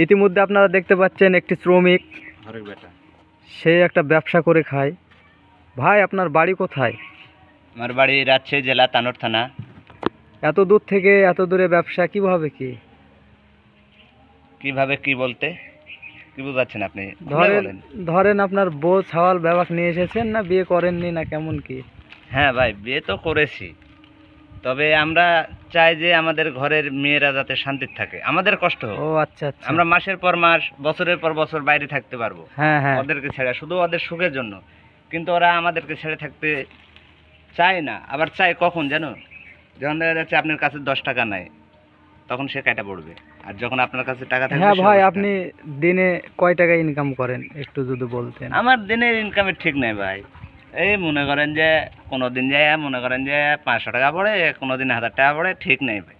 ইতিমধ্যে আপনারা দেখতে পাচ্ছেন একটি শ্রমিক, সে একটা ব্যবসা করে খায়। ভাই, আপনার বাড়ি কোথায়? আমার বাড়ি রাজশাহী জেলা তানোর থানা। এত দূর থেকে এত দূরে ব্যবসা কিভাবে কি? কিভাবে কি বলতে কি বুঝাচ্ছেন আপনি? ধরেন আপনার বউ ছাওয়াল ব্যবসা নিয়ে এসেছেন, না বিয়ে করেননি, না কেমন কি? হ্যাঁ ভাই, বিয়ে তো করেছি, তবে আমরা চাই যে আমাদের ঘরের মেয়েরা যাতে শান্তিতে থাকে, আমাদের কষ্ট হোক। ও আচ্ছা আচ্ছা। আমরা মাসের পর মাস, বছরের পর বছর বাইরে থাকতে পারবো হ্যাঁ হ্যাঁ। ওদেরকে ছেড়ে, শুধু ওদের সুখের জন্য। কিন্তু ওরা আমাদেরকে ছেড়ে থাকতে চায় না। আবার চায় কখন জানো? যখন দেখা যাচ্ছে আপনার কাছে 10 টাকা নাই, তখন সে কাটা পড়বে। আর যখন আপনার কাছে টাকা থাকবে। হ্যাঁ ভাই, আপনি দিনে কয় টাকা ইনকাম করেন একটু যদি বলতেন। আমার দিনের ইনকামের ঠিক নাই ভাই। এই মনে করেন যে কোনোদিন যায় মনে করেন যে 500 টাকা পড়ে, কোনোদিন 1000 টাকা পড়ে, ঠিক নেই ভাই।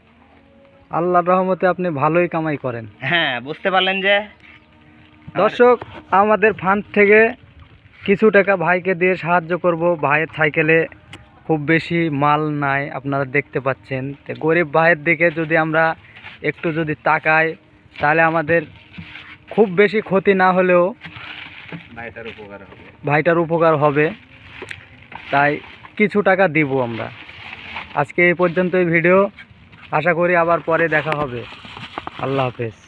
আল্লাহর রহমতে আপনি ভালোই কামাই করেন। হ্যাঁ, বুঝতে পারলেন যে। দর্শক, আমাদের ফান্ড থেকে কিছু টাকা ভাইকে দিয়ে সাহায্য করব। ভাইয়ের সাইকেলে খুব বেশি মাল নাই, আপনারা দেখতে পাচ্ছেন। তো গরিব ভাইয়ের দিকে যদি আমরা একটু যদি তাকাই, তাহলে আমাদের খুব বেশি ক্ষতি না হলেও ভাইটার উপকার হবে। তাই কিছু টাকা দিব আমরা। আজকে এই পর্যন্তই ভিডিও। আশা করি আবার পরে দেখা হবে। আল্লাহ হাফেজ।